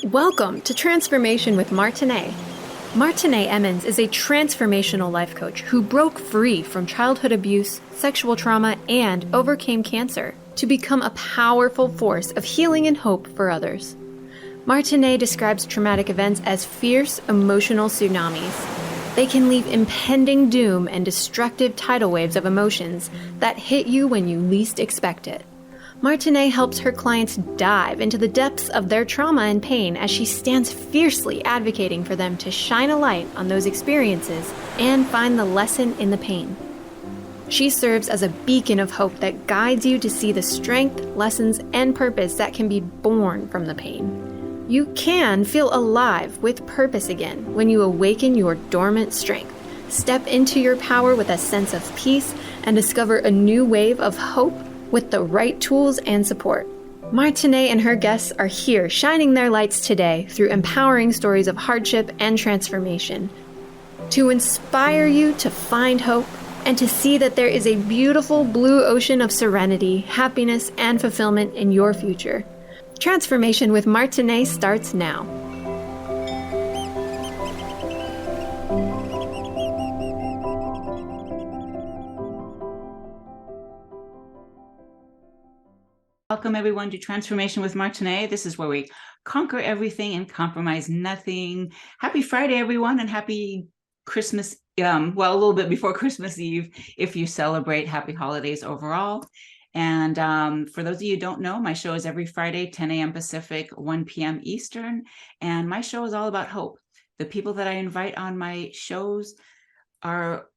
Welcome to Transformation with Martine. Martine Emmons is a transformational life coach who broke free from childhood abuse, sexual trauma, and overcame cancer to become a powerful force of healing and hope for others. Martine describes traumatic events as fierce emotional tsunamis. They can leave impending doom and destructive tidal waves of emotions that hit you when you least expect it. Martine helps her clients dive into the depths of their trauma and pain as she stands fiercely advocating for them to shine a light on those experiences and find the lesson in the pain. She serves as a beacon of hope that guides you to see the strength, lessons, and purpose that can be born from the pain. You can feel alive with purpose again when you awaken your dormant strength, step into your power with a sense of peace, and discover a new wave of hope with the right tools and support. Martine and her guests are here shining their lights today through empowering stories of hardship and transformation to inspire you to find hope and to see that there is a beautiful blue ocean of serenity, happiness, and fulfillment in your future. Transformation with Martine starts now. Welcome everyone to Transformation with Martine. This is where we conquer everything and compromise nothing. Happy Friday, everyone, and happy Christmas. A little bit before Christmas Eve, if you celebrate. Happy holidays overall. And for those of you who don't know, my show is every Friday, 10 a.m. Pacific, 1 p.m. Eastern. And my show is all about hope. The people that I invite on my shows are,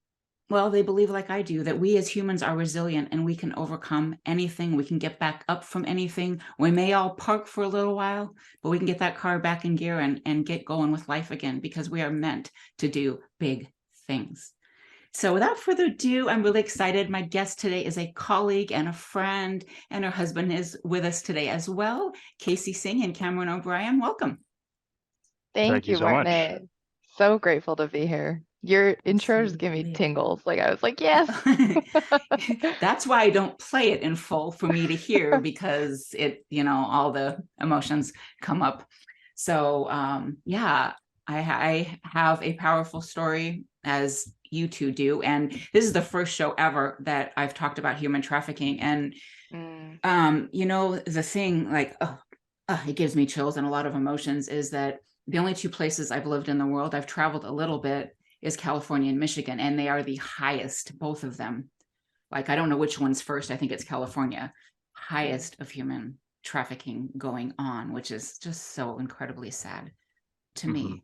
well, they believe like I do, that we as humans are resilient and we can overcome anything. We can get back up from anything. We may all park for a little while, but we can get that car back in gear and get going with life again, because we are meant to do big things. So without further ado, I'm really excited. My guest today is a colleague and a friend, and her husband is with us today as well. Kacy Singh and Cameron O'Brien, welcome. Thank you so Martine. much. So grateful to be here. Your intros give me tingles. I was like, yes. That's why I don't play it in full for me to hear, because it, all the emotions come up. So I have a powerful story, as you two do. And this is the first show ever that I've talked about human trafficking. And, the thing it gives me chills and a lot of emotions is that the only two places I've lived in the world, I've traveled a little bit, is California and Michigan, and they are the highest, both of them. I don't know which one's first. I think it's California, highest of human trafficking going on, which is just so incredibly sad to me.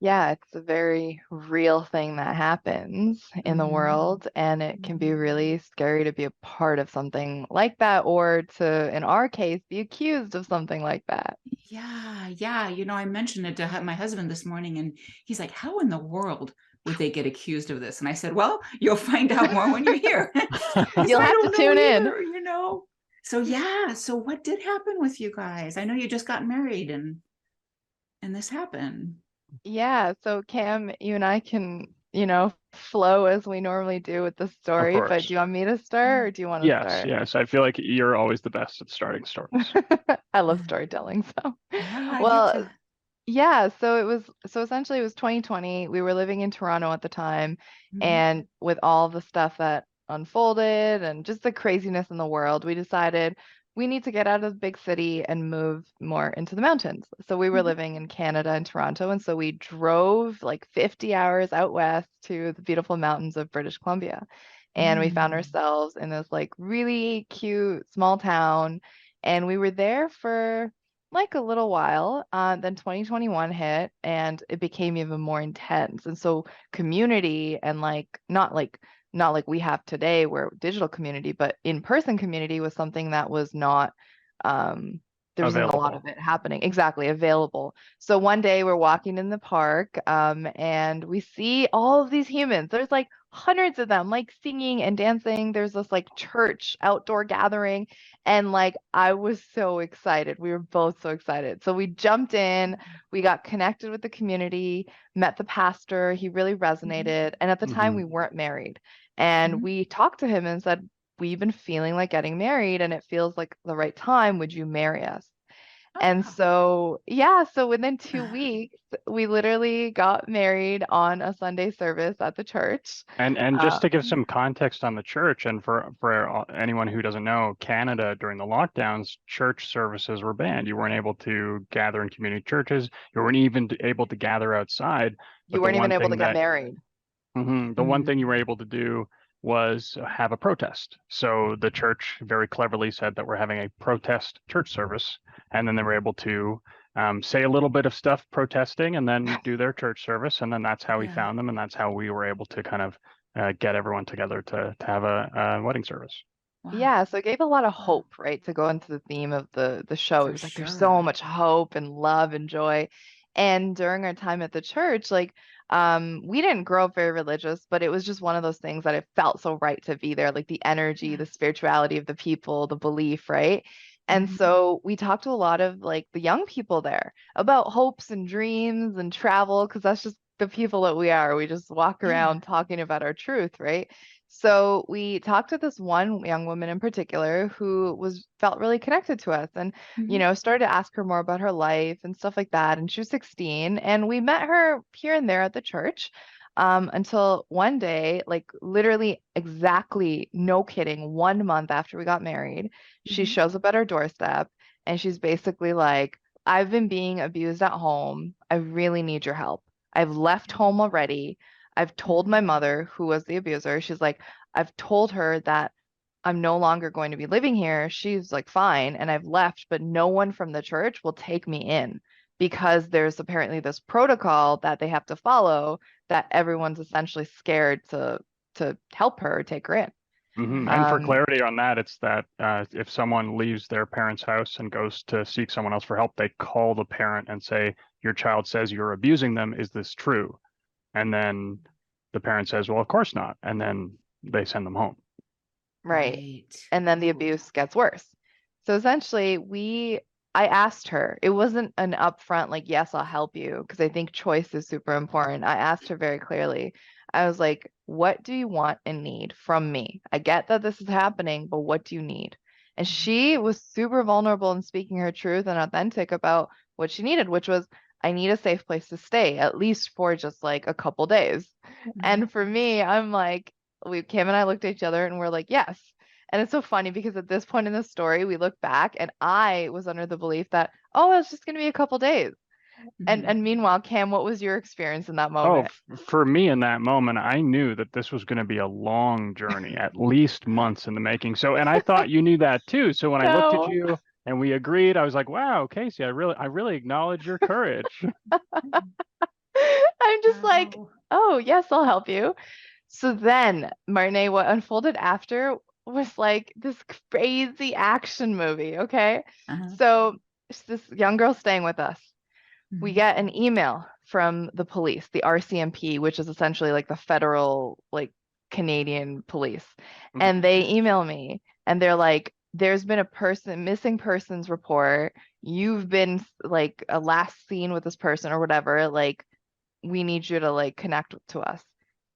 Yeah, it's a very real thing that happens in the world, and it can be really scary to be a part of something like that, or to, in our case, be accused of something like that. Yeah. I mentioned it to my husband this morning, and he's like, how in the world would they get accused of this? And I said, well, you'll find out more when you're here. You'll have to tune in. So what did happen with you guys? I know you just got married and this happened. Yeah, so Cam, you and I can, flow as we normally do with the story, but do you want me to start, or do you want to start? Yes. I feel like you're always the best at starting stories. I love storytelling, so. Yeah, so essentially it was 2020. We were living in Toronto at the time, and with all the stuff that unfolded and just the craziness in the world, we decided we need to get out of the big city and move more into the mountains. So we were living in Canada and Toronto, and so we drove 50 hours out west to the beautiful mountains of British Columbia. And we found ourselves in this really cute small town, and we were there for a little while. Then 2021 hit, and it became even more intense. And so community, and not like we have today, where digital community, but in-person community was something that was not there wasn't a lot Available. of it happening. Exactly, available. So one day we're walking in the park, and we see all of these humans. There's like hundreds of them, like singing and dancing. There's this like church outdoor gathering, and like I was so excited. We were both so excited. So we jumped in, we got connected with the community, met the pastor. He really resonated. And at the time, we weren't married. And we talked to him and said, we've been feeling like getting married and it feels like the right time. Would you marry us? And so, yeah, so within 2 weeks, we literally got married on a Sunday service at the church. And Uh, just to give some context on the church, and for anyone who doesn't know, Canada during the lockdowns, church services were banned. You weren't able to gather in community churches. You weren't even able to gather outside. you But the weren't even one able to thing get that married. the one thing you were able to do was have a protest. So the church very cleverly said that we're having a protest church service, and then they were able to say a little bit of stuff protesting, and then do their church service, and then that's how we Yeah. found them, and that's how we were able to kind of get everyone together to have a wedding service. Wow. Yeah, so it gave a lot of hope, right? To go into the theme of the show. It For was like there's sure. so much hope and love and joy. And during our time at the church, like we didn't grow up very religious, but it was just one of those things that it felt so right to be there, like the energy, the spirituality of the people, the belief, right? And so we talked to a lot of like the young people there about hopes and dreams and travel, because that's just the people that we are. We just walk around talking about our truth, right? So we talked to this one young woman in particular who was felt really connected to us and, started to ask her more about her life and stuff like that. And she was 16 and we met her here and there at the church, until one day, like literally exactly, no kidding, 1 month after we got married, she shows up at our doorstep and she's basically like, I've been being abused at home. I really need your help. I've left home already. I've told my mother, who was the abuser, she's like, I've told her that I'm no longer going to be living here. She's like, fine. And I've left, but no one from the church will take me in because there's apparently this protocol that they have to follow that everyone's essentially scared to help her or take her in. And for clarity on that, it's that if someone leaves their parents' house and goes to seek someone else for help, they call the parent and say, your child says you're abusing them. Is this true? And then the parent says, well, of course not. And then they send them home. Right. And then the abuse gets worse. So essentially, I asked her, it wasn't an upfront, like, yes, I'll help you, because I think choice is super important. I asked her very clearly. I was like, what do you want and need from me? I get that this is happening, but what do you need? And she was super vulnerable in speaking her truth and authentic about what she needed, which was, I need a safe place to stay, at least for just like a couple days. And for me, I'm like, Kim and I looked at each other and we're like, yes. And it's so funny because at this point in the story, we look back and I was under the belief that, oh, it's just going to be a couple days. And meanwhile, Cam, what was your experience in that Oh, moment? for me in that moment, I knew that this was going to be a long journey, at least months in the making. So, and I thought you knew that too. So when I looked at No. you and we agreed, I was like, wow, Kacy, I really acknowledge your courage. I'm just like, oh, yes, I'll help you. So then, Martine, what unfolded after was like this crazy action movie, okay? So it's this young girl staying with us. We get an email from the police, the RCMP, which is essentially like the federal, like Canadian police. And they email me and they're like, there's been a missing persons report. You've been like a last seen with this person or whatever. Like, we need you to like connect to us.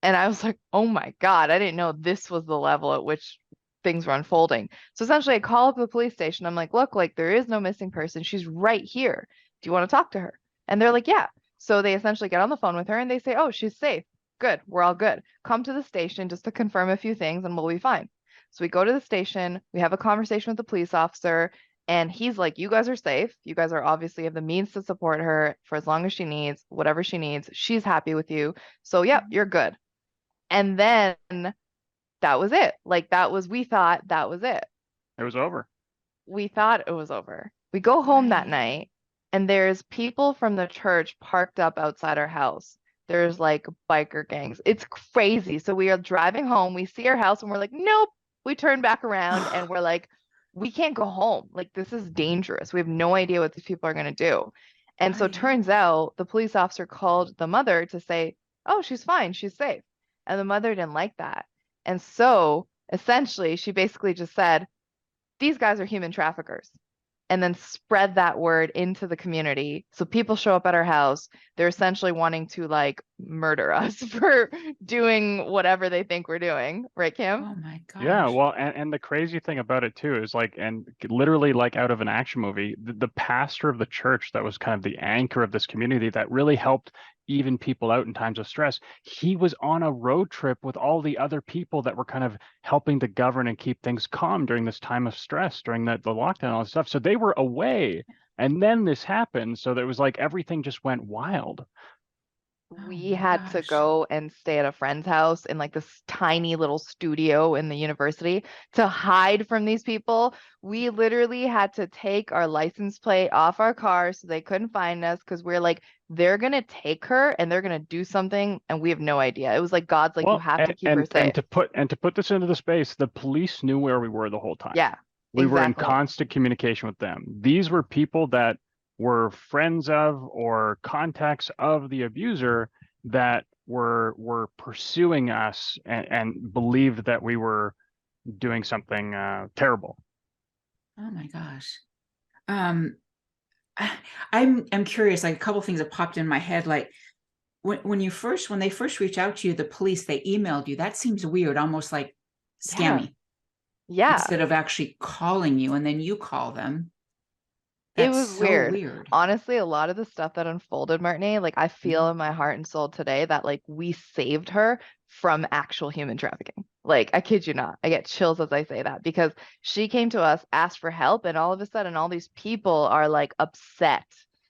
And I was like, oh my God, I didn't know this was the level at which things were unfolding. So essentially, I call up the police station. I'm like, look, like there is no missing person. She's right here. Do you want to talk to her? And they're like, yeah. So they essentially get on the phone with her and they say, oh, she's safe. Good. We're all good. Come to the station just to confirm a few things and we'll be fine. So we go to the station. We have a conversation with the police officer. And he's like, you guys are safe. You guys are obviously have the means to support her for as long as she needs, whatever she needs. She's happy with you. So, yep, you're good. And then that was it. Like, we thought that was it. It was over. We thought it was over. We go home that night, and there's people from the church parked up outside our house. There's like biker gangs. It's crazy. So we are driving home. We see our house, and we're like, nope. We turn back around, and we're like, we can't go home. Like, this is dangerous. We have no idea what these people are going to do. And so it turns out the police officer called the mother to say, oh, she's fine, she's safe. And the mother didn't like that. And so essentially, she basically just said, these guys are human traffickers, and then spread that word into the community. So people show up at our house. They're essentially wanting to like murder us for doing whatever they think we're doing. Right, Cam? Oh my Yeah, gosh. well, and the crazy thing about it too is like, and literally like out of an action movie, the pastor of the church that was kind of the anchor of this community that really helped even people out in times of stress. He was on a road trip with all the other people that were kind of helping to govern and keep things calm during this time of stress, during the lockdown and all this stuff. So they were away, and then this happened. So there was like everything just went wild. Oh We my had to gosh. go and stay at a friend's house in like this tiny little studio in the university to hide from these people. We literally had to take our license plate off our car so they couldn't find us, because we're like, they're gonna take her and they're gonna do something and we have no idea. It was like God's like, you Well, have to and keep her safe. to put this into the space, the police knew where we were the whole time. Yeah, We were in exactly. constant communication with them. These were people that were friends of or contacts of the abuser that were pursuing us and believed that we were doing something terrible. Oh my gosh. Um, I'm curious, like a couple things that popped in my head. Like when they first reach out to you, the police, they emailed you. That seems weird, almost like Yeah. scammy, Yeah. instead of actually calling you and then you call them. It That's was so weird. weird. Honestly, a lot of the stuff that unfolded, Martine, like I feel in my heart and soul today that like we saved her from actual human trafficking. Like, I kid you not. I get chills as I say that, because she came to us, asked for help, and all of a sudden all these people are like upset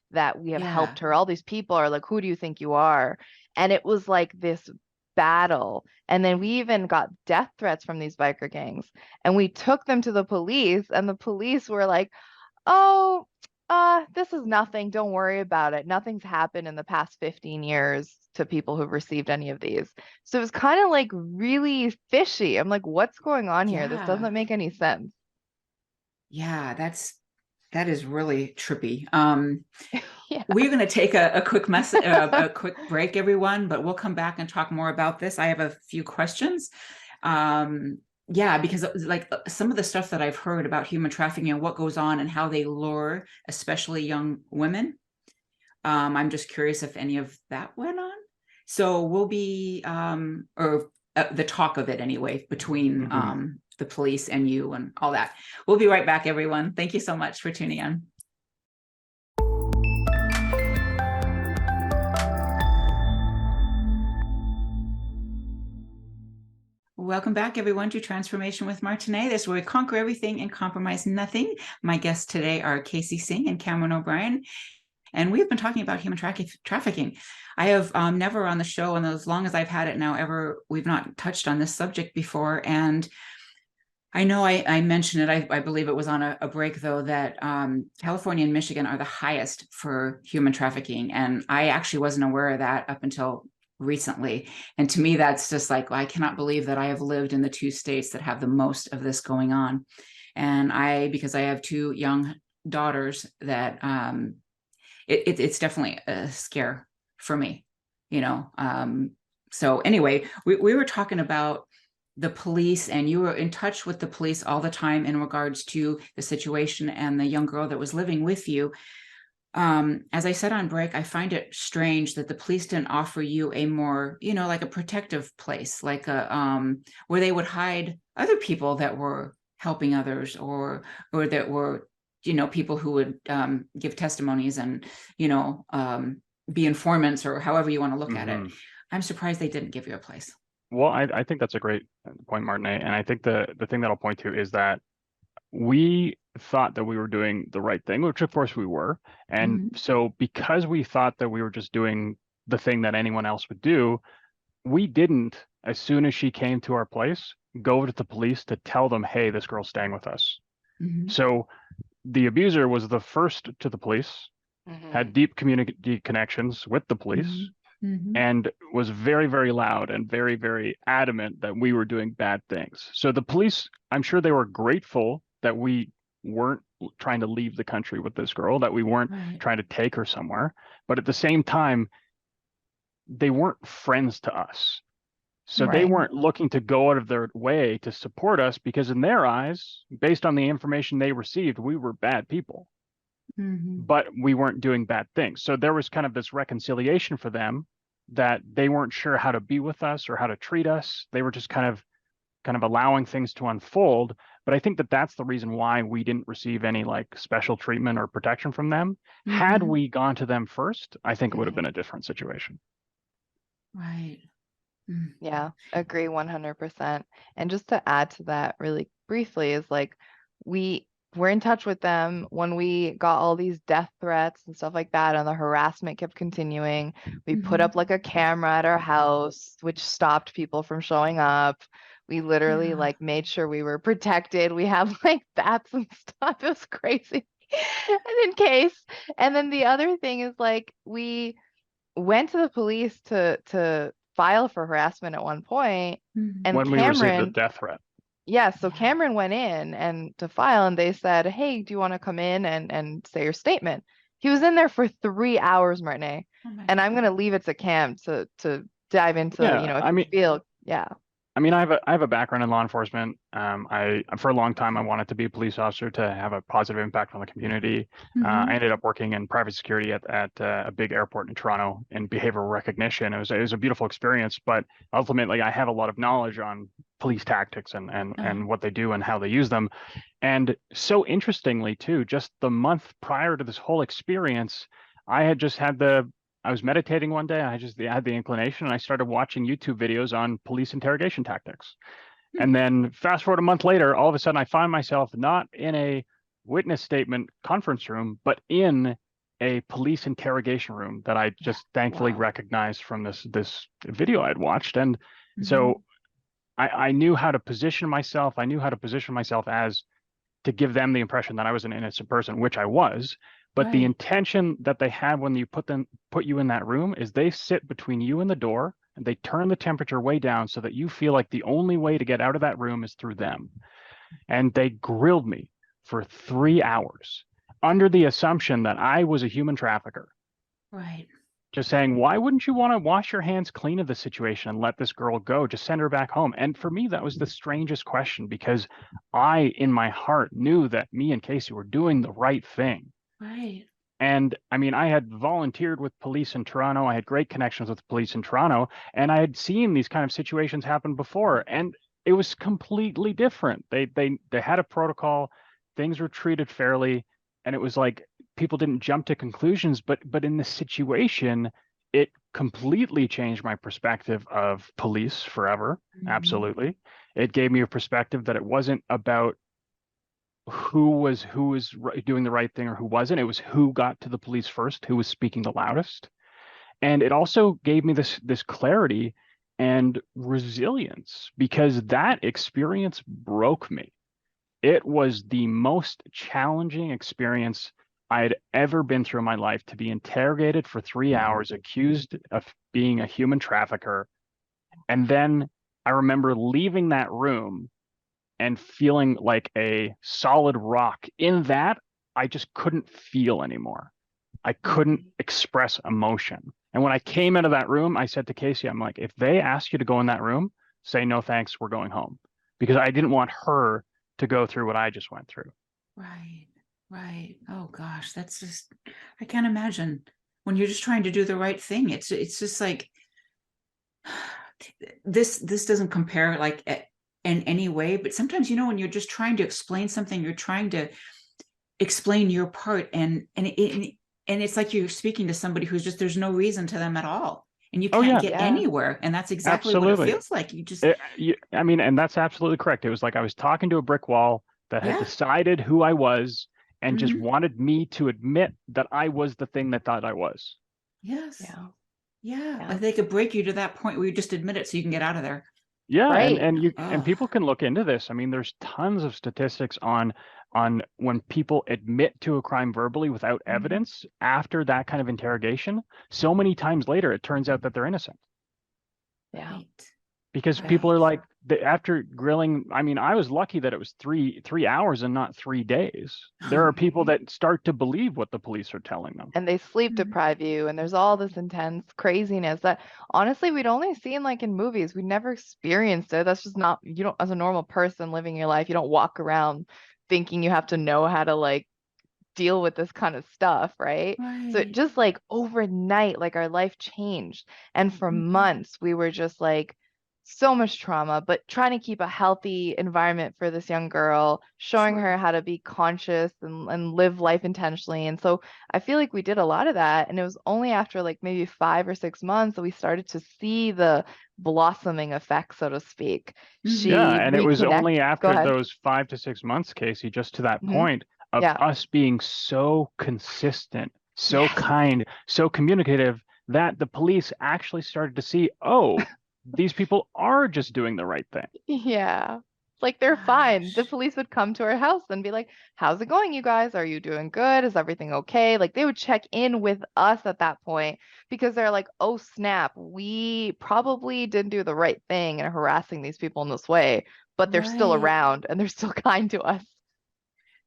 that we have Yeah. helped her. All these people are like, who do you think you are? And it was like this battle. And then we even got death threats from these biker gangs. And we took them to the police, and the police were like, oh, this is nothing. Don't worry about it. Nothing's happened in the past 15 years to people who've received any of these. So it was kind of like really fishy. I'm like, what's going on here? This Yeah. doesn't make any sense. Yeah, that is really trippy. Yeah. We're going to take a quick a quick break, everyone, but we'll come back and talk more about this. I have a few questions. Yeah, because like some of the stuff that I've heard about human trafficking and what goes on and how they lure, especially young women. I'm just curious if any of that went on. So we'll be, the talk of it anyway, between the police and you and all that. We'll be right back, everyone. Thank you so much for tuning in. Welcome back, everyone, to Transformation with Martine. This is where we conquer everything and compromise nothing. My guests today are Kacy Singh and Cameron O'Brien, and we've been talking about human trafficking. I have never on the show, and as long as I've had it now, we've not touched on this subject before. And I know I mentioned it, I believe it was on a break, though, that California and Michigan are the highest for human trafficking. And I actually wasn't aware of that up until recently. And to me, that's just like, I cannot believe that I have lived in the two states that have the most of this going on. And because I have two young daughters, that it's definitely a scare for me, you know. So anyway, we were talking about the police, and you were in touch with the police all the time in regards to the situation and the young girl that was living with you. As I said on break, I find it strange that the police didn't offer you a more, like a protective place, like where they would hide other people that were helping others, or that were, people who would give testimonies and, be informants, or however you want to look at it. I'm surprised they didn't give you a place. Well, I think that's a great point, Martine. And I think the thing that I'll point to is that we thought that we were doing the right thing, which of course we were. And so because we thought that we were just doing the thing that anyone else would do, we didn't, as soon as she came to our place, go to the police to tell them, hey, this girl's staying with us. So the abuser was the first to the police, had deep community connections with the police, and was very, very loud and very, very adamant that we were doing bad things. So the police, I'm sure they were grateful that we weren't trying to leave the country with this girl, that we weren't trying to take her somewhere. But at the same time, they weren't friends to us. So they weren't looking to go out of their way to support us, because in their eyes, based on the information they received, we were bad people. But we weren't doing bad things. So there was kind of this reconciliation for them, that they weren't sure how to be with us or how to treat us. They were just kind of allowing things to unfold. But I think that that's the reason why we didn't receive any like special treatment or protection from them. Had we gone to them first, I think it would have been a different situation. Right. Yeah, agree 100%. And just to add to that really briefly is like we're in touch with them when we got all these death threats and stuff like that, and the harassment kept continuing. We put up like a camera at our house, which stopped people from showing up. We literally like made sure we were protected. We have like bats and stuff. It was crazy. And in case. And then the other thing is like we went to the police to file for harassment at one point, and when we received the death threat. Yeah, so Cameron went in and to file, and they said, "Hey, do you want to come in and say your statement?" He was in there for 3 hours, Martine, and I'm gonna leave it to Cam to dive into, if you feel, I mean, I have a background in law enforcement. I for a long time I wanted to be a police officer to have a positive impact on the community. I ended up working in private security at a big airport in Toronto in behavioral recognition. It was a beautiful experience, but ultimately I have a lot of knowledge on police tactics and what they do and how they use them. And so interestingly too, just the month prior to this whole experience, I was meditating one day. I had the inclination, and I started watching YouTube videos on police interrogation tactics. And then fast forward a month later, all of a sudden I find myself not in a witness statement conference room, but in a police interrogation room that I just thankfully recognized from this video I'd watched. And so I knew how to position myself. I knew how to position myself as to give them the impression that I was an innocent person, which I was. But the intention that they had when you put you in that room is they sit between you and the door, and they turn the temperature way down so that you feel like the only way to get out of that room is through them. And they grilled me for 3 hours under the assumption that I was a human trafficker. Right. Just saying, why wouldn't you want to wash your hands clean of the situation and let this girl go? Just send her back home. And for me, that was the strangest question, because I, in my heart, knew that me and Kacy were doing the right thing. Right. And I mean, I had volunteered with police in Toronto. I had great connections with police in Toronto, and I had seen these kind of situations happen before, and it was completely different. They had a protocol, things were treated fairly, and it was like people didn't jump to conclusions, but in this situation, it completely changed my perspective of police forever. Absolutely. It gave me a perspective that it wasn't about who was doing the right thing or who wasn't. It was who got to the police first, who was speaking the loudest. And it also gave me this clarity and resilience, because that experience broke me. It was the most challenging experience I had ever been through in my life, to be interrogated for 3 hours, accused of being a human trafficker. And then I remember leaving that room and feeling like a solid rock in that I just couldn't feel anymore. I couldn't express emotion. And when I came out of that room, I said to Kacy, I'm like, if they ask you to go in that room, say no thanks, we're going home. Because I didn't want her to go through what I just went through. Right. Right. Oh gosh, that's just, I can't imagine when you're just trying to do the right thing. It's just like this doesn't compare like in any way, but sometimes, when you're just trying to explain something, you're trying to explain your part, and it's like you're speaking to somebody who's just, there's no reason to them at all, and you can't get anywhere. And that's exactly what it feels like. You just, I mean, and that's absolutely correct. It was like I was talking to a brick wall that had decided who I was and just wanted me to admit that I was the thing that thought I was. Yes. Yeah. Like they could break you to that point where you just admit it so you can get out of there. Yeah, and people can look into this. I mean, there's tons of statistics on when people admit to a crime verbally without evidence after that kind of interrogation. So many times later, it turns out that they're innocent. Yeah. because people are like, after grilling, I mean, I was lucky that it was three hours and not 3 days. There are people that start to believe what the police are telling them. And they sleep Mhm. deprive you, and there's all this intense craziness that honestly we'd only seen like in movies. We never experienced it. That's just not, you don't, as a normal person living your life, you don't walk around thinking you have to know how to like deal with this kind of stuff, right? So it Right. just like overnight, like our life changed. And for Mhm. months, we were just like so much trauma, but trying to keep a healthy environment for this young girl, showing her Sure. how to be conscious and live life intentionally. And so I feel like we did a lot of that. And it was only after like maybe 5 or 6 months that we started to see the blossoming effect, so to speak. Mhm. Yeah, She and it was reconnect. only Go after ahead. those 5 to 6 months, Casey, just to that Hmm. point of Yeah. us being so consistent, so Yes. kind, so communicative, that the police actually started to see, oh, these people are just doing the right thing. Yeah. Like they're fine. The Gosh. police would come to our house and be like, "How's it going, you guys? Are you doing good? Is everything okay?" Like they would check in with us at that point because they're like, "Oh, snap. We probably didn't do the right thing in harassing these people in this way, but they're still Right. around and they're still kind to us."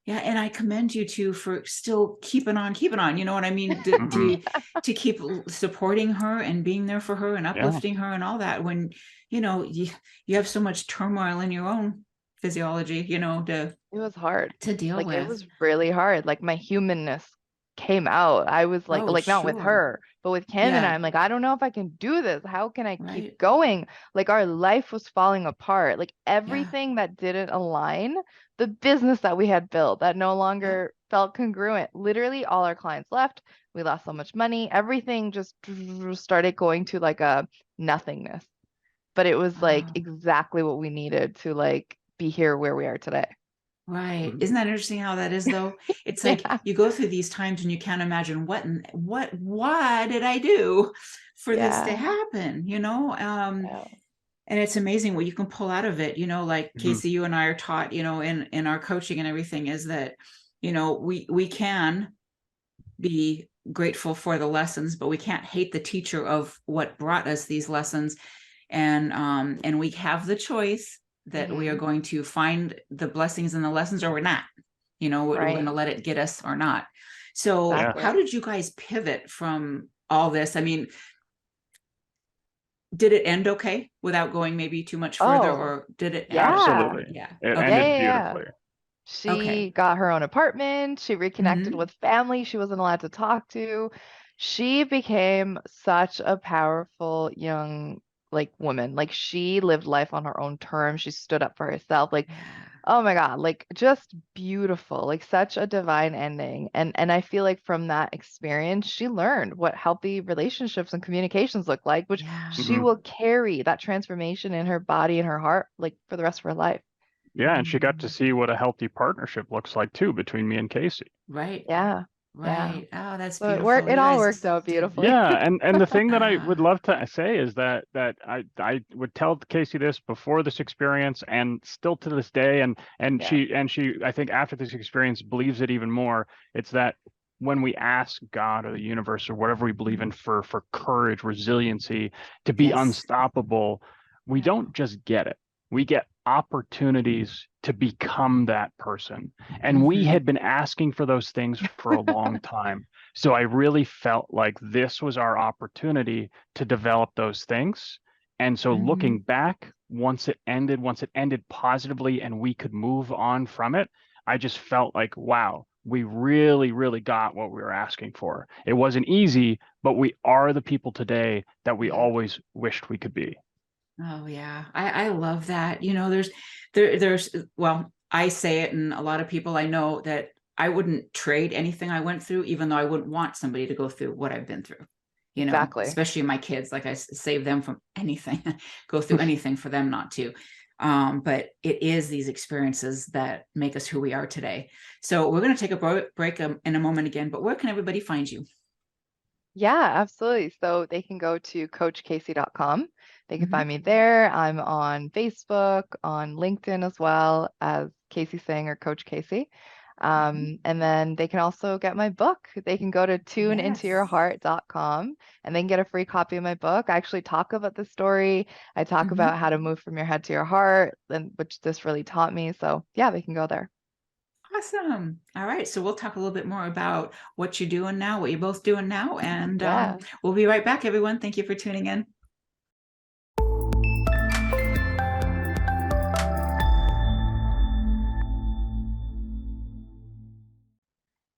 Yeah, and I commend you too for still keeping on. You know what I mean? Hmm. To keep supporting her and being there for her and Yeah. uplifting her and all that when you have so much turmoil in your own physiology, It was hard. to deal Like it with. was really hard. Like my humanness came out. I was Oh, like not with sure. her, but with Kim and Yeah, I'm like, I don't know if I can do this. How can I keep right. going? Like our life was falling apart. Like Yeah, everything that didn't align, the business that we had built that no yeah. longer felt congruent. Literally all our clients left. We lost so much money. Everything just started going to like a nothingness. But it was like Wow. exactly what we needed to like be here where we are today. Right. Mhm. Isn't that interesting how that is though? It's like Yeah. you go through these times and you can't imagine what did I do for this to Yeah. happen, Yeah. and it's amazing what you can pull out of it, like Mhm. Kacy, you and I are taught, in our coaching and everything is that, we can be grateful for the lessons, but we can't hate the teacher of what brought us these lessons. And we have the choice that we are Hmm. going to find the blessings and the lessons or we're not, we're going Right. to let it get us or not. So Yeah. how Exactly. did you guys pivot from all this? I mean, did it end okay without going maybe too much further, Oh, or did it end okay? yeah. Absolutely. Yeah. It Yeah, Okay. ended yeah, yeah. beautifully. Okay. She got her own apartment. She reconnected Mm-hmm. with family she wasn't allowed to talk to. She became such a powerful young like woman. Like she lived life on her own terms. She stood up for herself. Like, Yeah. oh my God, like just beautiful. Like such a divine ending. And I feel like from that experience, she learned what healthy relationships and communications look like, which Yeah. she Hmm. will carry that transformation in her body and her heart like for the rest of her life. Yeah, and she got to Mm. see what a healthy partnership looks like too between me and Casey. Right. Yeah. Yeah. Right. Oh, that's So beautiful. it You all guys worked out did. beautifully. Yeah, and the thing that I would Ah, love to say is that I would tell Casey this before this experience and still to this day, and Yeah. she I think after this experience believes it even more. It's that when we ask God or the universe or whatever we believe in for courage, resiliency, to be yes. unstoppable, we Yeah. don't just get it. We get opportunities to become that person. And we Mm-hmm. had been asking for those things for a long time. So I really felt like this was our opportunity to develop those things. And so Mm-hmm. looking back, once it ended positively and we could move on from it, I just felt like, wow, we really, really got what we were asking for. It wasn't easy, but we are the people today that we Yeah. always wished we could be. Oh yeah. I love that. There's well, I say it and a lot of people I know that I wouldn't trade anything I went through, even though I wouldn't want somebody to go through what I've been through, Exactly. especially my kids. Like save them from anything, go through anything for them not to. But it is these experiences that make us who we are today. So we're going to take a break in a moment again, but where can everybody find you? Yeah, absolutely. So they can go to coachkacy.com. They can Mhm. find me there. I'm on Facebook, on LinkedIn as well as Kacy Singh or Coach Kacy. And then they can also get my book. They can go to Yes. tuneintoyourheart.com and they can get a free copy of my book. I actually talk about the story. I talk about how to move from your head to your heart, and which this really taught me. So yeah, they can go there. Awesome. All right. So we'll talk a little bit more about what you're doing now, what you're both doing now. And Yeah. we'll be right back, everyone. Thank you for tuning in.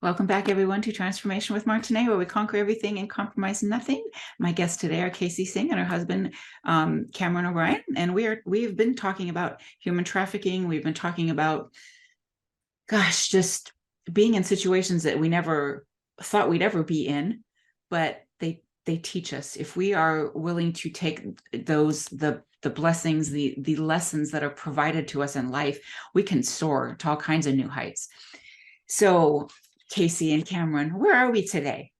Welcome back, everyone, to Transformation with Martine, where we conquer everything and compromise nothing. My guests today are Kacy Singh and her husband, Cameron O'Brien. And we've been talking about human trafficking. We've been talking about, gosh, just being in situations that we never thought we'd ever be in, but they teach us. If we are willing to take the blessings, the lessons that are provided to us in life, we can soar to all kinds of new heights. So, Kacy and Cameron, where are we today?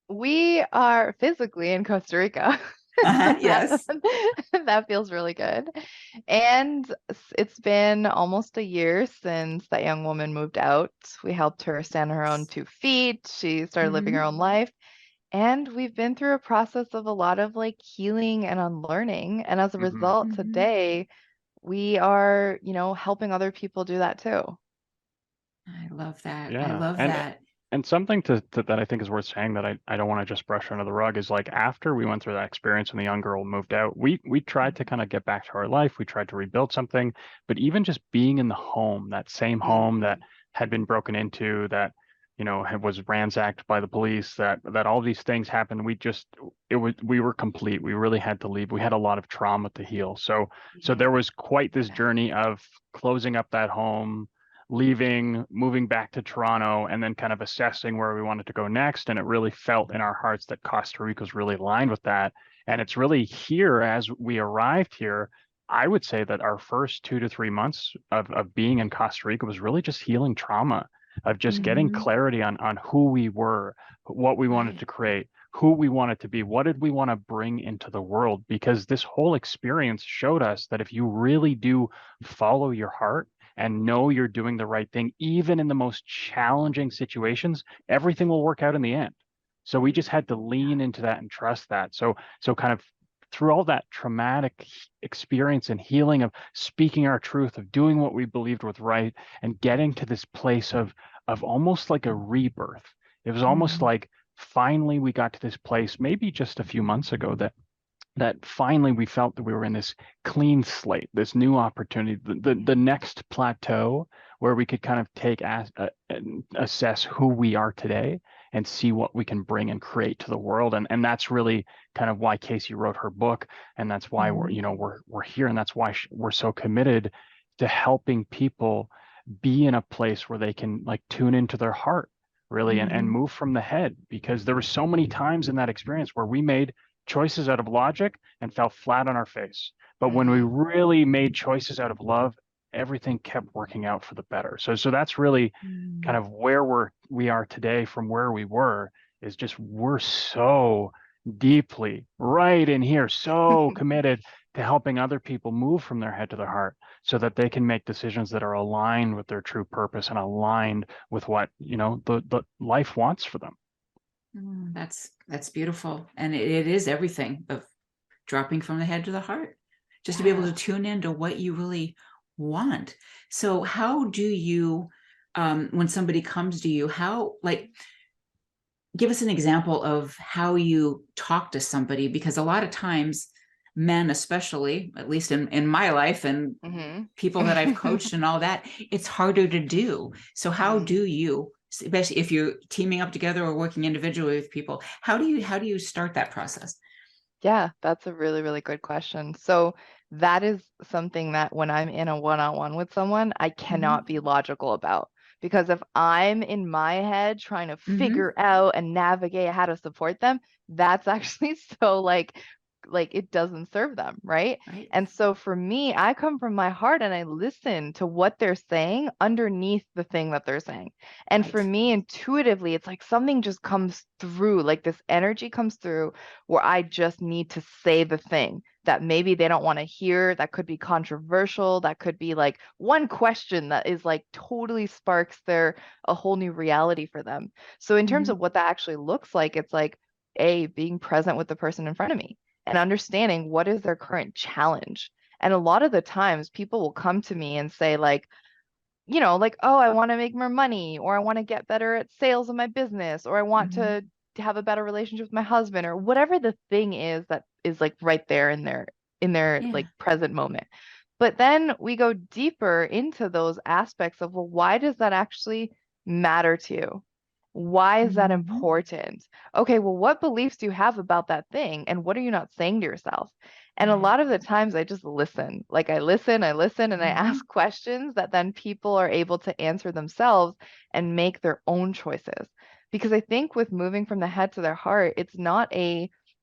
We are physically in Costa Rica. Yes. That feels really good. And it's been almost a year since that young woman moved out. We helped her stand on her own 2 feet. She started living her own life. And we've been through a process of a lot of like healing and unlearning. And as a result, today we are, helping other people do that too. I love that. I Yeah. love that. And something that I think is worth saying that I don't want to just brush under the rug is like after we went through that experience and the young girl moved out, we tried to kind of get back to our life. We tried to rebuild something, but even just being in the home, that same home that had been broken into, that was ransacked by the police, that all these things happened, we were complete. We really had to leave. We had a lot of trauma to heal. So there was quite this journey of closing up that home, leaving, moving back to Toronto, and then kind of assessing where we wanted to go next. And it really felt in our hearts that Costa Rica was really aligned with that. And it's really here as we arrived here, I would say that our first 2 to 3 months of being in Costa Rica was really just healing trauma, of just getting clarity on who we were, what we wanted to create, who we wanted to be, what did we want to bring into the world. Because this whole experience showed us that if you really do follow your heart and know you're doing the right thing, even in the most challenging situations, everything will work out in the end. So we just had to lean into that and trust that. So kind of through all that traumatic experience and healing of speaking our truth, of doing what we believed was right, and getting to this place of almost like a rebirth. It was almost like finally we got to this place, maybe just a few months ago, that finally we felt that we were in this clean slate, this new opportunity, the next plateau where we could kind of assess who we are today and see what we can bring and create to the world. And that's really kind of why Kacy wrote her book. And that's why we're here. And that's why we're so committed to helping people be in a place where they can like tune into their heart really and move from the head, because there were so many times in that experience where we made choices out of logic and fell flat on our face. But when we really made choices out of love, everything kept working out for the better. So that's really kind of where we are today from where we were, is just we're so deeply right in here, so committed to helping other people move from their head to their heart so that they can make decisions that are aligned with their true purpose and aligned with what, the life wants for them. That's beautiful. And it is everything of dropping from the head to the heart, just to be able to tune into what you really want. So how do you, when somebody comes to you, give us an example of how you talk to somebody, because a lot of times men, especially, at least in my life and people that I've coached and all that, it's harder to do. So how do you, especially if you're teaming up together or working individually with people, how do you start that process? Yeah, that's a really, really good question. So that is something that when I'm in a one-on-one with someone, I cannot be logical about. Because if I'm in my head trying to figure out and navigate how to support them, that's actually so like like it doesn't serve them, right? Right. And so for me, I come from my heart and I listen to what they're saying underneath the thing that they're saying. And for Right. me, intuitively, it's like something just comes through, like this energy comes through where I just need to say the thing that maybe they don't want to hear, that could be controversial, that could be like one question that is like totally sparks a whole new reality for them. So in terms Mhm. of what that actually looks like, it's like being present with the person in front of me and understanding what is their current challenge. And a lot of the times people will come to me and say like, like, oh, I want to make more money, or I want to get better at sales in my business, or I want Mhm. to have a better relationship with my husband, or whatever the thing is that is like right there in their Yeah. like present moment. But then we go deeper into those aspects of, well, why does that actually matter to you? Why is that Mhm. important? Okay, well, what beliefs do you have about that thing? And what are you not saying to yourself? And a Right. lot of the times I just listen. Like I listen, and I Mhm. ask questions that then people are able to answer themselves and make their own choices. Because I think with moving from the head to their heart, it's not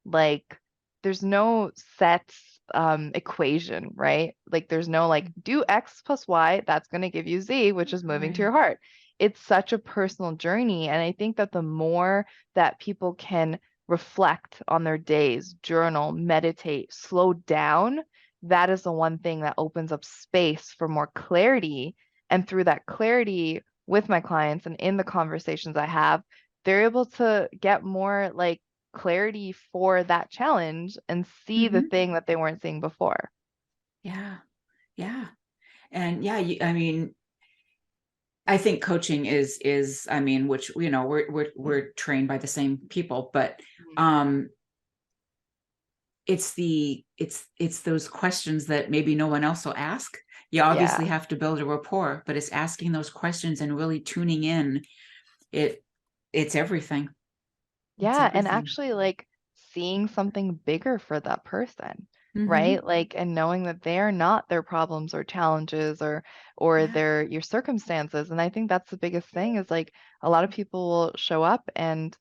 like, there's no set equation, right? Like there's no like do X plus Y, that's going to give you Z, which is moving to your Right. heart. It's such a personal journey. And I think that the more that people can reflect on their days, journal, meditate, slow down, that is the one thing that opens up space for more clarity. And through that clarity with my clients and in the conversations I have, they're able to get more like clarity for that challenge and see the Mhm. thing that they weren't seeing before. Yeah. Yeah. And yeah, I mean, I think coaching is, I mean, which, we're trained by the same people, but Mhm. um it's those questions that maybe no one else will ask. You obviously Yeah. have to build a rapport, but it's asking those questions and really tuning in. It it's everything. It's Yeah, and everything. actually like seeing something bigger for that person, Mm-hmm. right? Like and knowing that they're not their problems or challenges or Yeah. their your circumstances. And I think that's the biggest thing is like a lot of people will show up and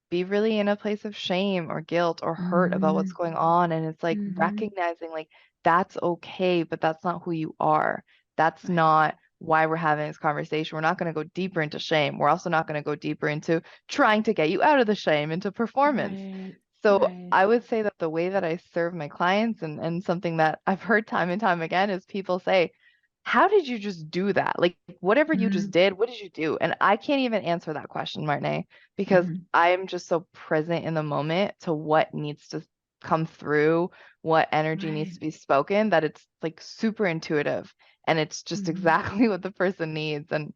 be really in a place of shame or guilt or hurt about Mm-hmm. what's going on. And it's like Mm-hmm. recognizing like that's okay, but that's not who you are. That's Right. not why we're having this conversation. We're not going to go deeper into shame. We're also not going to go deeper into trying to get you out of the shame into performance. Right. So Right. I would say that the way that I serve my clients and something that I've heard time and time again is people say, how did you just do that? Like whatever you Mm-hmm. just did, what did you do? And I can't even answer that question, Martine, because Mm-hmm. I am just so present in the moment to what needs to come through, what energy needs Right. to be spoken, that it's like super intuitive and it's just Mm-hmm. exactly what the person needs. And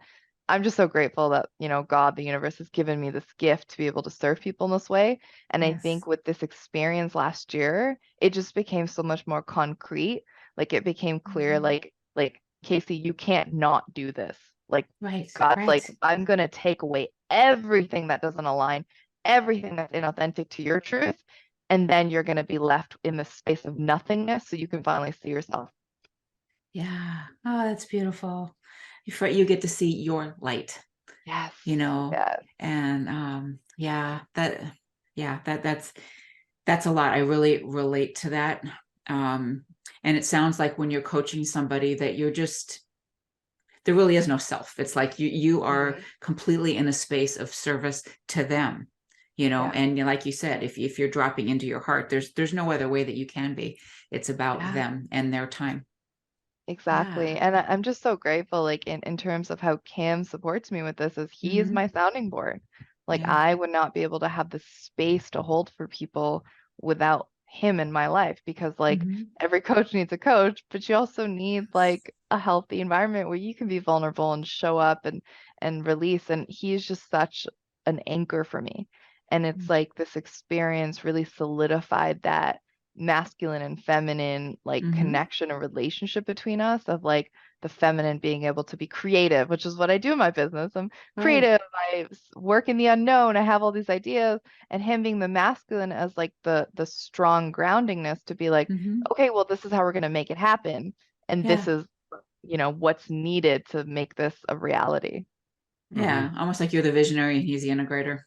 I'm just so grateful that, God, the universe has given me this gift to be able to serve people in this way. And I Yes. think with this experience last year, it just became so much more concrete. Like it became clear, Mm-hmm. like Kacy, you can't not do this. Like Right. God's Right. like, I'm gonna take away everything that doesn't align, everything that's inauthentic to your truth, and then you're gonna be left in the space of nothingness so you can finally see yourself. Yeah. Oh, that's beautiful. You get to see your light, Yes. you know, Yes. and that's a lot. I really relate to that. Um, and it sounds like when you're coaching somebody that there really is no self. It's like you are Mhm. completely in a space of service to them, Yeah. and like you said, if you're dropping into your heart, there's no other way that you can be. It's about Yeah. them and their time. Exactly. Yeah. And I'm just so grateful, like in terms of how Cam supports me with this, is he is Hmm. my sounding board. Like Yeah. I would not be able to have the space to hold for people without him in my life because like Hmm. every coach needs a coach, but you also need like a healthy environment where you can be vulnerable and show up and release. And he's just such an anchor for me. And it's like this experience really solidified that masculine and feminine like Hmm. connection or relationship between us of like the feminine being able to be creative, which is what I do in my business. I'm Right. creative, work in the unknown, I have all these ideas, and him being the masculine as like the strong groundingness to be like, Hmm. okay, well, this is how we're going to make it happen. And this Yeah. is, what's needed to make this a reality. Hmm. Yeah. Almost like you're the visionary and he's the integrator.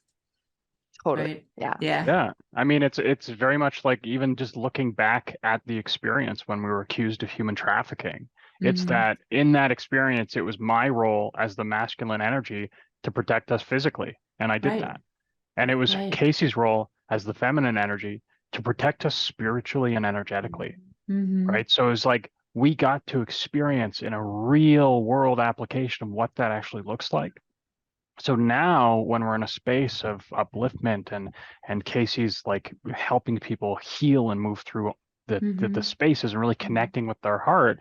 Totally. right? Yeah. Yeah. Yeah. I mean, it's very much like even just looking back at the experience when we were accused of human trafficking. It's Mhm. that in that experience, it was my role as the masculine energy to protect us physically. And I did Right. that. And it was Right. Kacy's role as the feminine energy to protect us spiritually and energetically. Mhm. Right. So it's like we got to experience in a real world application of what that actually looks like. So now when we're in a space of upliftment and Kacy's like helping people heal and move through the Mhm. spaces and really connecting with their heart,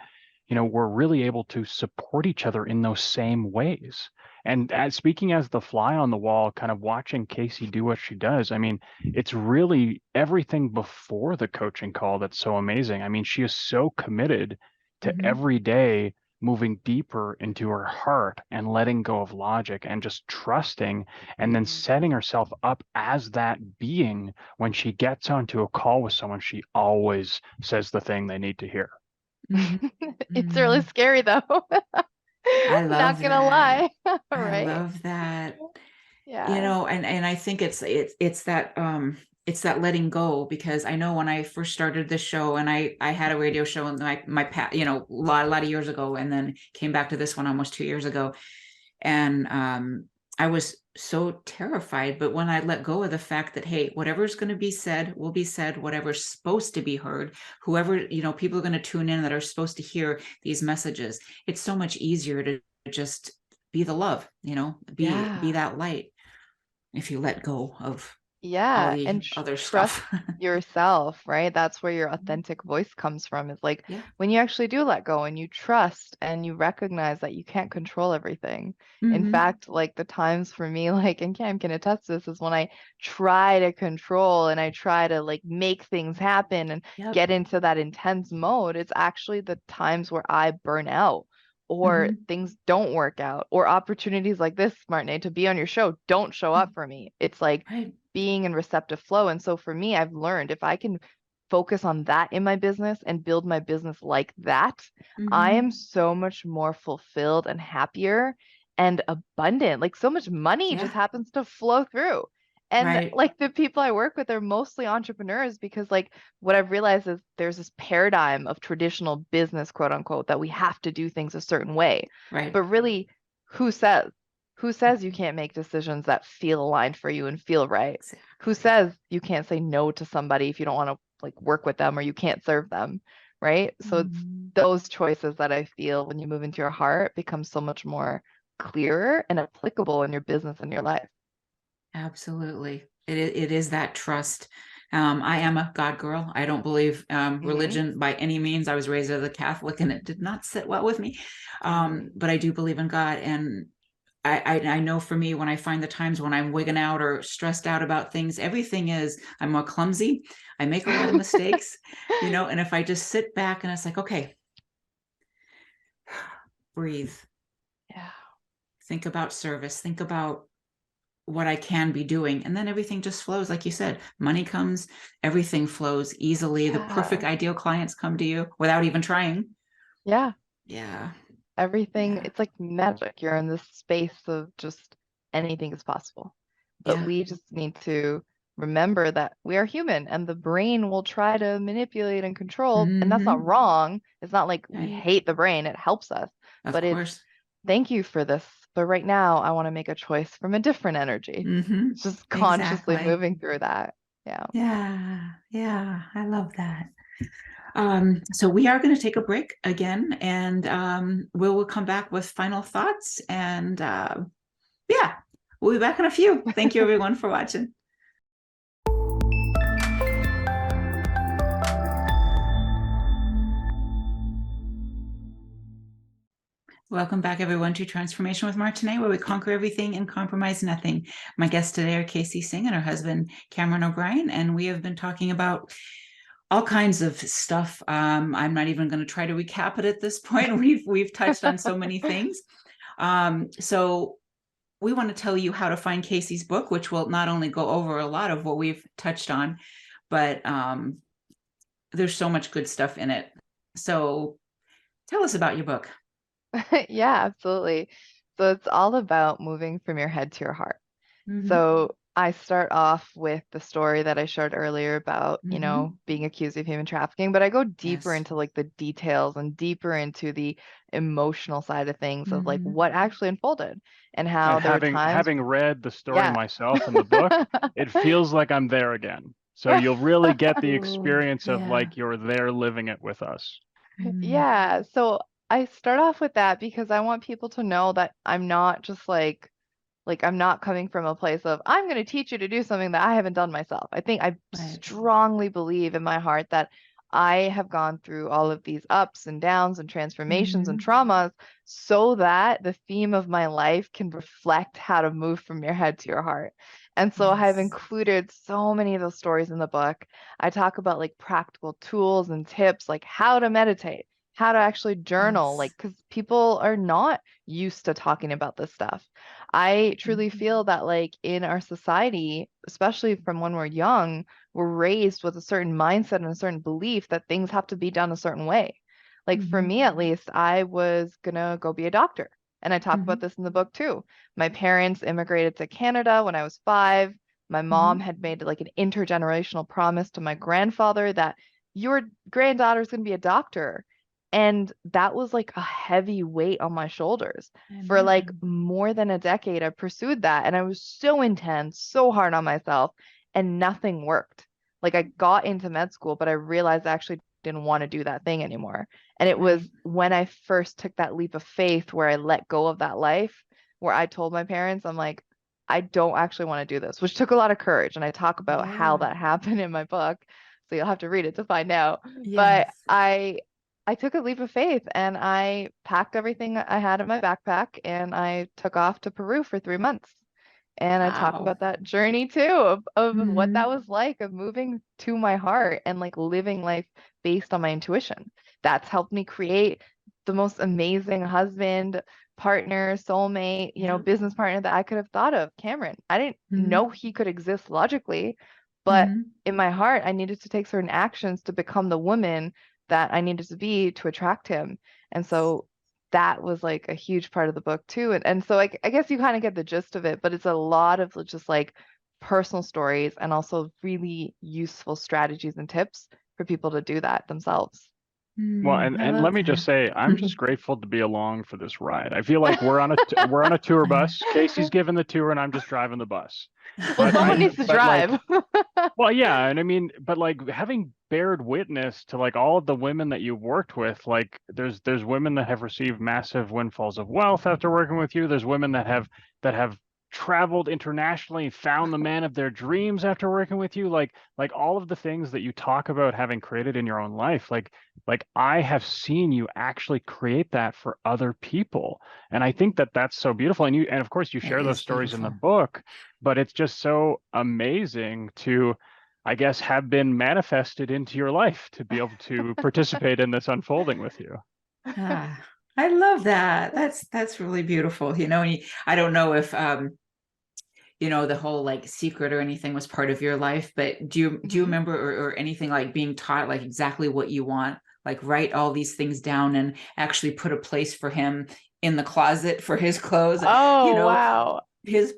we're really able to support each other in those same ways. And as speaking as the fly on the wall, kind of watching Kacy do what she does, I mean, it's really everything before the coaching call that's so amazing. I mean, she is so committed to Mhm. every day moving deeper into her heart and letting go of logic and just trusting and then setting herself up as that being. When she gets onto a call with someone, she always says the thing they need to hear. Mhm. It's really Mhm. scary though. I Not love gonna that. lie. I Right? love that. Yeah. And I think it's that letting go, because I know when I first started this show, and I had a radio show in my past, a lot of years ago, and then came back to this one almost 2 years ago. And I was so terrified, but when I let go of the fact that, hey, whatever's going to be said will be said, whatever's supposed to be heard, whoever, people are going to tune in that are supposed to hear these messages, it's so much easier to just be the love, be Yeah. that light, if you let go of all Yeah. the And other trust stuff. yourself, right? That's where your authentic voice comes from. Is like Yeah. when you actually do let go and you trust and you recognize that you can't control everything. In Mm-hmm. fact, like the times for me, like, and Cam can attest to this, is when I try to control and I try to like make things happen and Yep. get into that intense mode, it's actually the times where I burn out or Mm-hmm. things don't work out or opportunities like this, Martine, to be on your show don't show up for me. It's like Right. being in receptive flow. And so for me, I've learned if I can focus on that in my business and build my business like that, I Mm-hmm. am so much more fulfilled and happier and abundant. Like so much money Yeah. just happens to flow through. And Right. like the people I work with are mostly entrepreneurs because like what I've realized is there's this paradigm of traditional business, quote unquote, that we have to do things a certain way. Right. But really, who says? Who says you can't make decisions that feel aligned for you and feel right? Who Exactly. says you can't say no to somebody if you don't want to like work with them or you can't serve them, right? So it's Mhm. those choices that I feel when you move into your heart become so much more clearer and applicable in your business and your life. Absolutely. It is that trust. I am a God girl. I don't believe religion by any means. I was raised as a Catholic and it did not sit well with me. But I do believe in God. And I know for me, when I find the times when I'm wigging out or stressed out about things, I'm more clumsy. I make a lot of mistakes, and if I just sit back and it's like, okay, breathe, Yeah. think about service, think about what I can be doing. And then everything just flows. Like you said, money comes, everything flows easily. The perfect Yeah. ideal clients come to you without even trying. Yeah. Yeah. Everything, Yeah. it's like magic. You're in this space of just anything is possible. But Yeah. we just need to remember that we are human and the brain will try to manipulate and control. And that's not Mm-hmm. wrong. It's not like we Right. hate the brain, it helps us. Of But it's course. thank you for this. But right now, I want to make a choice from a different energy. Mm-hmm. Just consciously Exactly. moving through that. Yeah. Yeah. Yeah. I love that. So we are going to take a break again, and we'll come back with final thoughts. And yeah, we'll be back in a few. Thank you, everyone, for watching. Welcome back, everyone, to Transformation with Martine, where we conquer everything and compromise nothing. My guests today are Kacy Singh and her husband, Cameron O'Brien, and we have been talking about all kinds of stuff. I'm not even going to try to recap it at this point. We've touched on so many things. So we want to tell you how to find Kacy's book, which will not only go over a lot of what we've touched on, but there's so much good stuff in it. So tell us about your book. Yeah, absolutely. So it's all about moving from your head to your heart. Mm-hmm. So I start off with the story that I shared earlier about, you Mm-hmm. know, being accused of human trafficking, but I go deeper Yes. into like the details and deeper into the emotional side of things of like Mm-hmm. what actually unfolded and how And there were having times, having read the story yeah. myself in the book, it feels like I'm there again. So you'll really get the Ooh, experience of yeah. like you're there living it with us. Mm. Yeah, so I start off with that because I want people to know that I'm not just like I'm not coming from a place of I'm going to teach you to do something that I haven't done myself. I think I Right. strongly believe in my heart that I have gone through all of these ups and downs and transformations and Mm-hmm. traumas so that the theme of my life can reflect how to move from your head to your heart. And so I've Yes. included so many of those stories in the book. I talk about like practical tools and tips, like how to meditate, how to actually journal, Yes. like because people are not used to talking about this stuff. I truly Mm-hmm. feel that like in our society, especially from when we're young, we're raised with a certain mindset and a certain belief that things have to be done a certain way. Like for Mm-hmm. me at least, I was gonna go be a doctor. And I talk Mm-hmm. about this in the book too. My parents immigrated to Canada when I was 5. My mom Mm-hmm. had made like an intergenerational promise to my grandfather that your granddaughter is going to be a doctor. And that was like a heavy weight on my shoulders. I For like imagine. more than a decade, I pursued that and I was so intense, so hard on myself, and nothing worked. Like I got into med school, but I realized I actually didn't want to do that thing anymore. And it was Right. when I first took that leap of faith where I let go of that life, where I told my parents, I'm like, I don't actually want to do this, which took a lot of courage. And I talk about how Yeah. that happened in my book. So you'll have to read it to find out. But Yes. I took a leap of faith and I packed everything I had in my backpack and I took off to Peru for 3 months. And I talk Wow. about that journey too of what that Mm-hmm. was like of moving to my heart and like living life based on my intuition. That's helped me create the most amazing husband, partner, soulmate, you know, Yeah. business partner that I could have thought of, Cameron. I didn't Mm-hmm. know he could exist logically, but Mm-hmm. in my heart, I needed to take certain actions to become the woman that I needed to be to attract him. And so that was like a huge part of the book too. And so I guess you kind of get the gist of it, but it's a lot of just like personal stories and also really useful strategies and tips for people to do that themselves. Well, Mm, I and love let me just that. say, I'm just grateful to be along for this ride. I feel like we're on a tour bus. Casey's giving the tour, and I'm just driving the bus. Well, But someone I, needs to but like, drive. well, yeah, and I mean, but like having bared witness to like all of the women that you've worked with, like there's women that have received massive windfalls of wealth after working with you. There's women that have traveled internationally, found the man of their dreams after working with you. Like all of the things that you talk about having created in your own life, like I have seen you actually create that for other people. And I think that that's so beautiful. And of course you It share those is stories in the beautiful. book, but it's just so amazing to, I guess, have been manifested into your life to be able to participate in this unfolding with you. Ah, I love that. That's really beautiful. I don't know if the whole like secret or anything was part of your life, but do you Mhm. remember or anything like being taught like exactly what you want? Like write all these things down and actually put a place for him in the closet for his clothes, you Oh, know, wow. his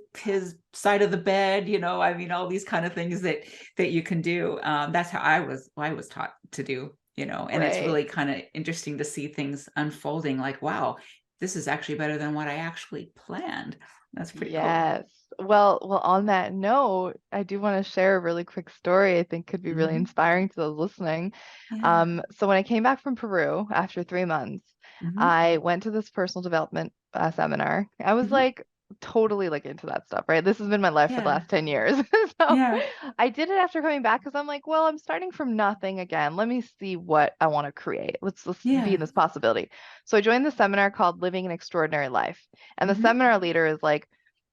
side of the bed, I mean, all these kind of things that you can do. That's how I was taught to do, and it's Right. really kind of interesting to see things unfolding like, wow, this is actually better than what I actually planned. That's pretty cool. Yes. Well, on that note, I do want to share a really quick story I think could be really Hmm. inspiring to those listening. Yeah. So when I came back from Peru after 3 months, Hmm. I went to this personal development seminar. I was Hmm. like totally like into that stuff, right? This has been my life for the Yeah. last 10 years. So Yeah. I did it after coming back because I'm like, well, I'm starting from nothing again. Let me see what I want to create. Let's be in Yeah. this possibility. So I joined the seminar called Living an Extraordinary Life. And the Hmm. seminar leader is like,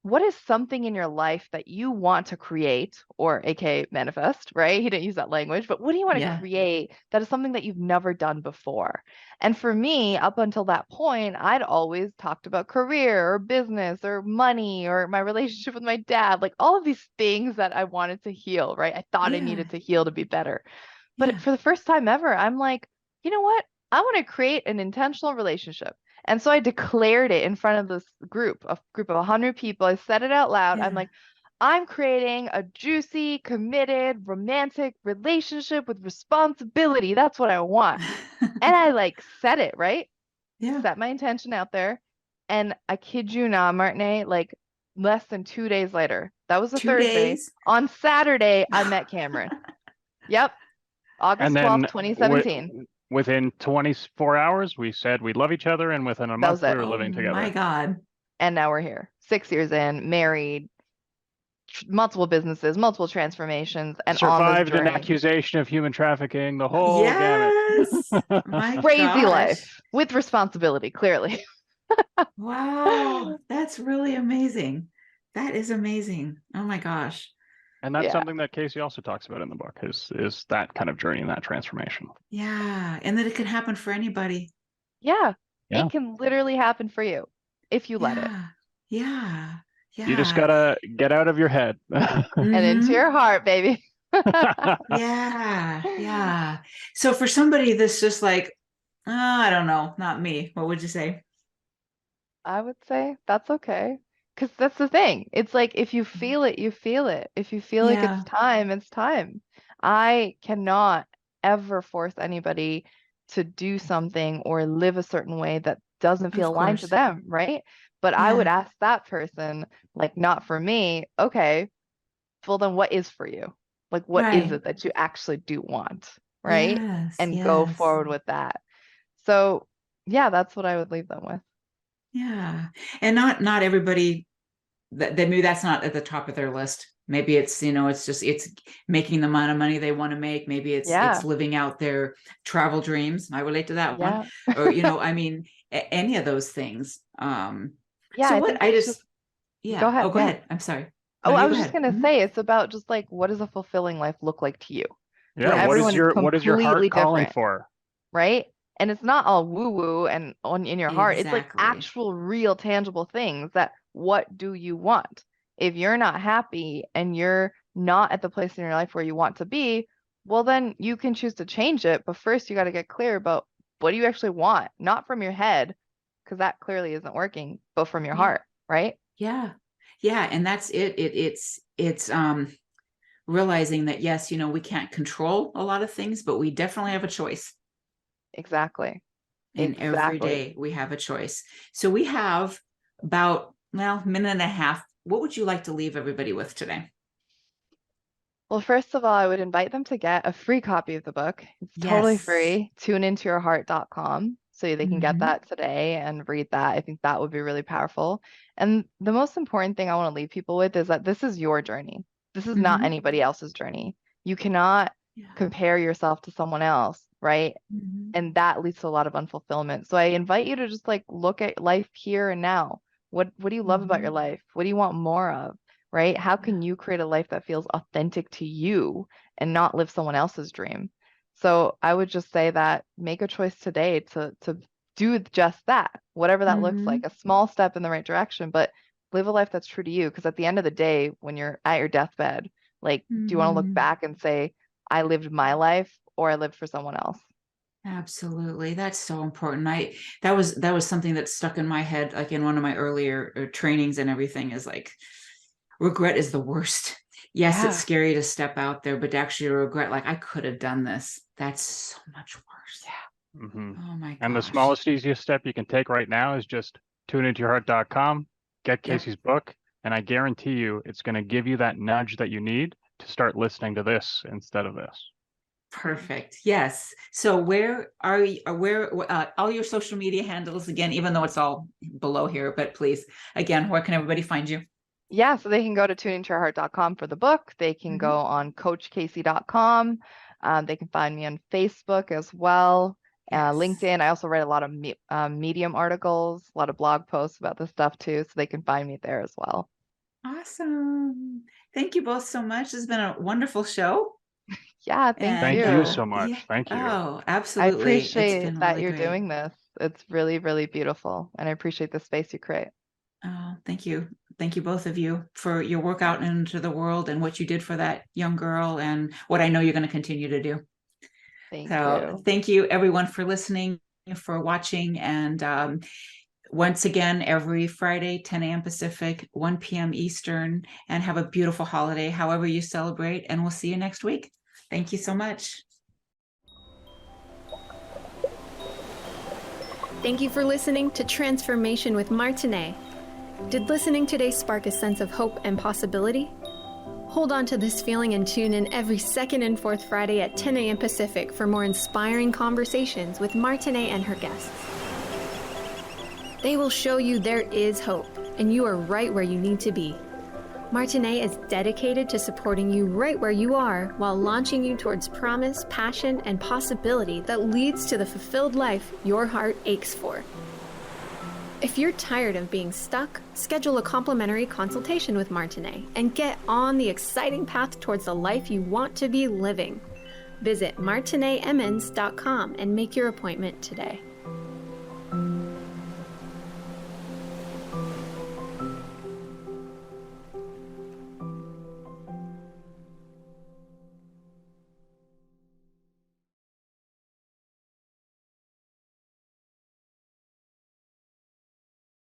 what is something in your life that you want to create or aka manifest, right? He didn't use that language, but what do you want to Yeah. create that is something that you've never done before? And for me, up until that point, I'd always talked about career or business or money or my relationship with my dad, like all of these things that I wanted to heal, right? I thought I Yeah. needed to heal to be better. But Yeah. for the first time ever, I'm like, you know what? I want to create an intentional relationship. And so I declared it in front of this group, a group of 100 people. I said it out loud. I'm Yeah. like, I'm creating a juicy, committed, romantic relationship with responsibility. That's what I want. And I like set it, right? Yeah. Set my intention out there. And I kid you not, Martine, like less than 2 days later, that was a 2 Thursday. days. On Saturday, I met Cameron. Yep. August And 12th, then 2017. within 24 hours, we said we love each other, and within a That was month, we it. were Oh living my together. God. And now we're here. 6 years in, married, multiple businesses, multiple transformations, and on this Survived an journey. accusation of human trafficking, the whole Yes. My Crazy gosh. life with responsibility, clearly. Wow. That's really amazing. That is amazing. Oh my gosh. And that's Yeah. something that Kacy also talks about in the book is that kind of journey and that transformation. Yeah. And that it can happen for anybody. Yeah. Yeah. It can literally happen for you if you let it. Yeah. You just Yeah. gotta get out of your head. And Mhm. into your heart, baby. Yeah. Yeah. So for somebody that's just like, oh, I don't know, not me, what would you say? I would say that's okay. Because that's the thing. It's like if you feel it, you feel it. If you feel like Yeah. it's time, it's time. I cannot ever force anybody to do something or live a certain way that doesn't feel Of aligned to course. them, right? But I would Yeah. ask that person, like, not for me, okay, well, then what is for you? Like, what is Right. it that you actually do want, right? Yes. And go Yes. forward with that. So, yeah, that's what I would leave them with. Yeah. And not everybody that maybe that's not at the top of their list. Maybe it's, it's just it's making the amount of money they want to make. Maybe it's Yeah, living out their travel dreams. I relate to that one. yeah. Or, I mean, any of those things. Yeah, So I what think I it's just just go yeah. ahead. Oh, go Yeah. ahead. I'm sorry. No, Oh, I you go was just ahead. gonna Mhm. say it's about just like what does a fulfilling life look like to you? Yeah, For Yes. everyone, it's what is your heart completely calling different, for? right? And it's not all woo-woo and on in your heart. It's like Exactly. actual, real, tangible things that what do you want? If you're not happy and you're not at the place in your life where you want to be, well, then you can choose to change it. But first, you got to get clear about what do you actually want, not from your head, because that clearly isn't working, but from your Yeah. heart, right? Yeah. Yeah. And that's it. It's realizing that yes, we can't control a lot of things, but we definitely have a choice. Exactly. And every Exactly. day we have a choice. So we have about, well, minute and a half. What would you like to leave everybody with today? Well, first of all, I would invite them to get a free copy of the book. It's totally Yes. free, tuneintoyourheart.com. So they can get Mhm. that today and read that. I think that would be really powerful. And the most important thing I want to leave people with is that this is your journey. This is not Mhm. anybody else's journey. You cannot Yeah. compare yourself to someone else, right? Mhm. And that leads to a lot of unfulfillment. So I invite you to just like look at life here and now. What do you love about your Mhm. life? What do you want more of? Right? How Yeah. can you create a life that feels authentic to you and not live someone else's dream? So I would just say that make a choice today to do just that, whatever that looks like, Mhm. a small step in the right direction, but live a life that's true to you. Because at the end of the day, when you're at your deathbed, like, do you want to look Mhm. back and say, I lived my life or I lived for someone else? Absolutely. That's so important. That was something that stuck in my head, like in one of my earlier trainings and everything, is like regret is the worst. Yes, it's Yeah. scary to step out there, but to actually regret, like I could have done this. That's so much worse. Yeah. Hmm. Oh my And the gosh. smallest, easiest step you can take right now is just tuneintoyourheart.com, get Yep. Kacy's book, and I guarantee you it's going to give you that nudge that you need to start listening to this instead of this. Perfect. Yes. So where are you, all your social media handles again, even though it's all below here, but please, again, where can everybody find you? Yeah, so they can go to tuneintoyourheart.com for the book. They can Mhm. go on coachkacy.com. They can find me on Facebook as well, Yes. LinkedIn. I also write a lot of Medium articles, a lot of blog posts about this stuff too, so they can find me there as well. Awesome. Thank you both so much. This has been a wonderful show. Yeah, thank And Thank you you. so yeah, much. Thank you. oh, I absolutely. It's appreciate been that really you're great. doing this. It's really, really beautiful, and I appreciate the space you create. Oh, thank you. Thank you, both of you, for your work out into the world and what you did for that young girl and what I know you're going to continue to do. Thank So you. thank you, everyone, for listening, for watching. And once again, every Friday, 10 a.m. Pacific, 1 p.m. Eastern, and have a beautiful holiday, however you celebrate. And we'll see you next week. Thank you so much. Thank you for listening to Transformation with Martine. Did listening today spark a sense of hope and possibility? Hold on to this feeling and tune in every second and fourth Friday at 10 a.m. Pacific for more inspiring conversations with Martine and her guests. They will show you there is hope, and you are right where you need to be. Martine is dedicated to supporting you right where you are while launching you towards promise, passion, and possibility that leads to the fulfilled life your heart aches for. If you're tired of being stuck, schedule a complimentary consultation with Martine and get on the exciting path towards the life you want to be living. Visit martineemmons.com and make your appointment today.